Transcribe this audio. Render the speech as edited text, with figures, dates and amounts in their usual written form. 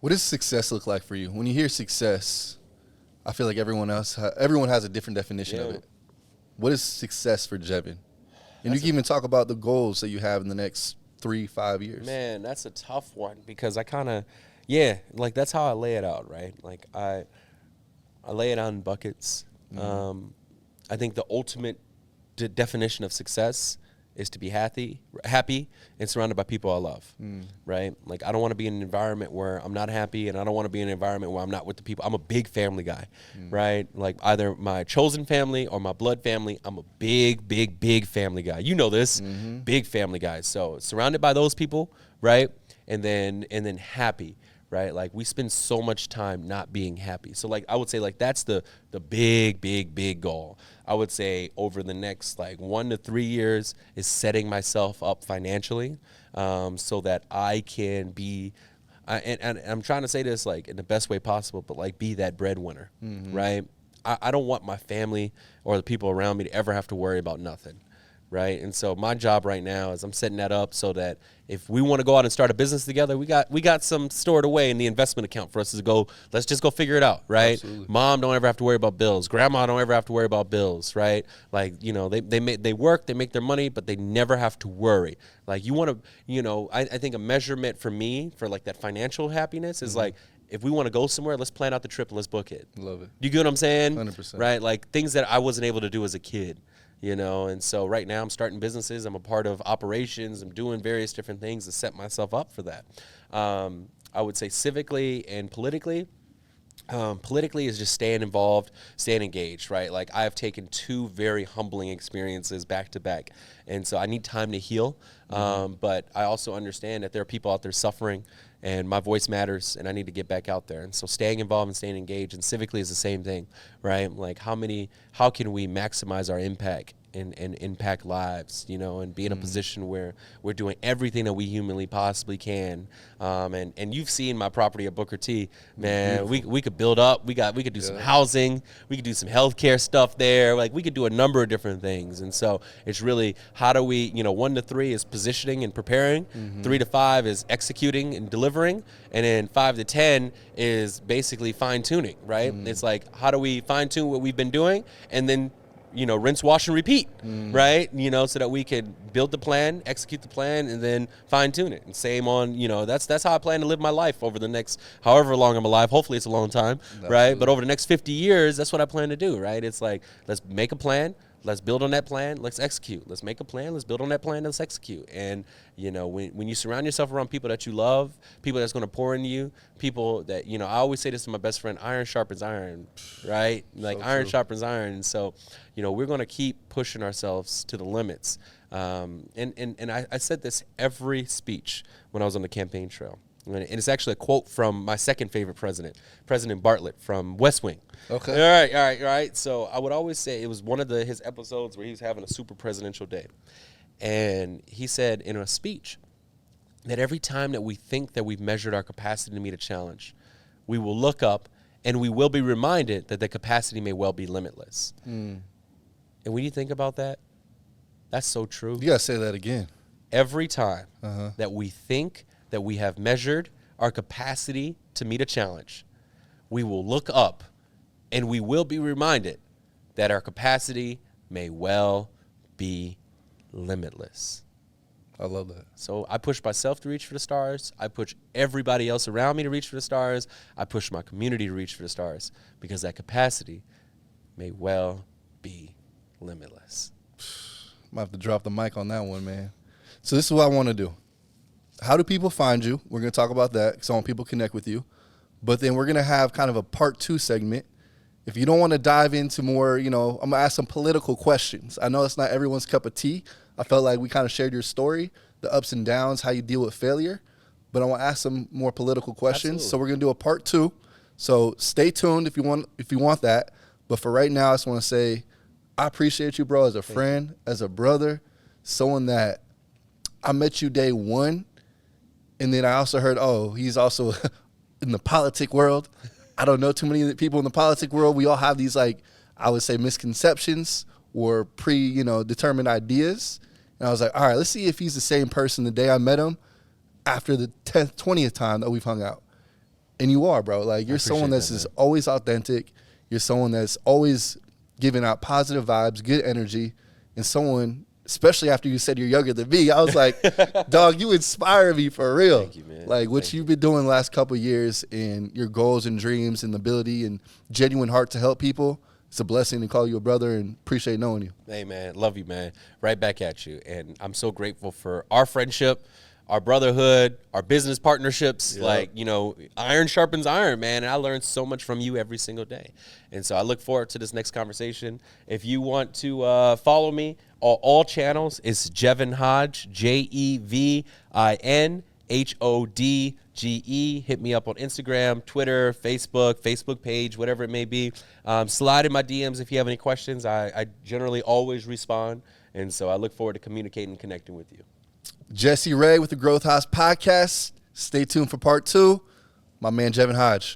What does success look like for you? When you hear success, I feel like everyone has a different definition of it. What is success for Jevin? And you can even talk about the goals that you have in the next 3-5 years. Man, that's a tough one because I kind of, like that's how I lay it out, right? Like I lay it out in buckets. Mm-hmm. I think the ultimate definition of success is to be happy and surrounded by people I love, right? Like I don't want to be in an environment where I'm not happy, and I don't want to be in an environment where I'm not with the people. I'm a big family guy, right? Like either my chosen family or my blood family. I'm a big family guy. You know this, big family guy. So surrounded by those people, right? And then happy. Right, like we spend so much time not being happy. So, like I would say, like that's the big goal. I would say over the next like 1 to 3 years is setting myself up financially, so that I can be. And I'm trying to say this like in the best way possible, but like be that breadwinner, right? I don't want my family or the people around me to ever have to worry about nothing. Right. And so my job right now is I'm setting that up so that if we want to go out and start a business together, we got some stored away in the investment account for us to go. Let's just go figure it out. Right. Absolutely. Mom don't ever have to worry about bills. Grandma don't ever have to worry about bills. Right. Like, you know, they work, they make their money, but they never have to worry. Like you want to, you know, I think a measurement for me for like that financial happiness is like, if we want to go somewhere, let's plan out the trip and let's book it. Love it. You get what I'm saying? 100%. Right. Like things that I wasn't able to do as a kid. You know, and so right now I'm starting businesses. I'm a part of operations. I'm doing various different things to set myself up for that. I would say civically and politically. Politically is just staying involved, staying engaged, right? Like I have taken 2 very humbling experiences back to back. And so I need time to heal. But I also understand that there are people out there suffering and my voice matters and I need to get back out there. And so staying involved and staying engaged and civically is the same thing, right? Like how can we maximize our impact and impact lives, you know, and be in a position where we're doing everything that we humanly possibly can. And you've seen my property at Booker T, man. We could build up. We could do some housing. We could do some healthcare stuff there. Like we could do a number of different things. And so it's really how do we, you know, 1 to 3 is positioning and preparing. 3 to 5 is executing and delivering. And then 5 to 10 is basically fine tuning, right? It's like how do we fine tune what we've been doing and then, you know, rinse, wash, and repeat, right? You know, so that we can build the plan, execute the plan, and then fine tune it. And same on, you know, that's how I plan to live my life over the next, however long I'm alive. Hopefully it's a long time, right? But over the next 50 years, that's what I plan to do, right? It's like, let's make a plan. Let's build on that plan. Let's execute. Let's make a plan. Let's build on that plan. Let's execute. And, you know, when you surround yourself around people that you love, people that's going to pour into you, people that, you know, I always say this to my best friend, iron sharpens iron, right? Like iron sharpens iron. And so, you know, we're going to keep pushing ourselves to the limits. And I said this every speech when I was on the campaign trail. And it's actually a quote from my second favorite president, President Bartlett from West Wing. Okay. All right. So I would always say it was one of his episodes where he was having a super presidential day. And he said in a speech that every time that we think that we've measured our capacity to meet a challenge, we will look up and we will be reminded that the capacity may well be limitless. And when you think about that, that's so true. You got to say that again. Every time that we think that we have measured our capacity to meet a challenge, we will look up and we will be reminded that our capacity may well be limitless. I love that. So I push myself to reach for the stars. I push everybody else around me to reach for the stars. I push my community to reach for the stars because that capacity may well be limitless. Might have to drop the mic on that one, man. So this is what I want to do. How do people find you? We're going to talk about that because I want people to connect with you. But then we're going to have kind of a part 2 segment. If you don't want to dive into more, you know, I'm going to ask some political questions. I know it's not everyone's cup of tea. I felt like we kind of shared your story, the ups and downs, how you deal with failure. But I want to ask some more political questions. Absolutely. So we're going to do a part 2. So stay tuned if you want that. But for right now, I just want to say I appreciate you, bro, as a friend, as a brother, someone that I met you day 1. And then I also heard, he's also in the politic world. I don't know too many people in the politic world. We all have these, like, I would say misconceptions or determined ideas. And I was like, all right, let's see if he's the same person the day I met him after the 10th, 20th time that we've hung out. And you are, bro. Like, you're someone that's just always authentic. You're someone that's always giving out positive vibes, good energy, and someone, especially after you said you're younger than me, I was like, dog, you inspire me for real. Thank you, man. Like, what you've been doing the last couple of years and your goals and dreams and the ability and genuine heart to help people, it's a blessing to call you a brother and appreciate knowing you. Hey, man. Love you, man. Right back at you. And I'm so grateful for our friendship, our brotherhood, our business partnerships. Yep. Like, you know, iron sharpens iron, man. And I learn so much from you every single day. And so I look forward to this next conversation. If you want to follow me, all channels, it's Jevin Hodge, JevinHodge. Hit me up on Instagram, Twitter, Facebook page, whatever it may be. Slide in my DMs if you have any questions. I generally always respond. And so I look forward to communicating and connecting with you. Jesse Ray with the Growth House Podcast. Stay tuned for part 2. My man, Jevin Hodge.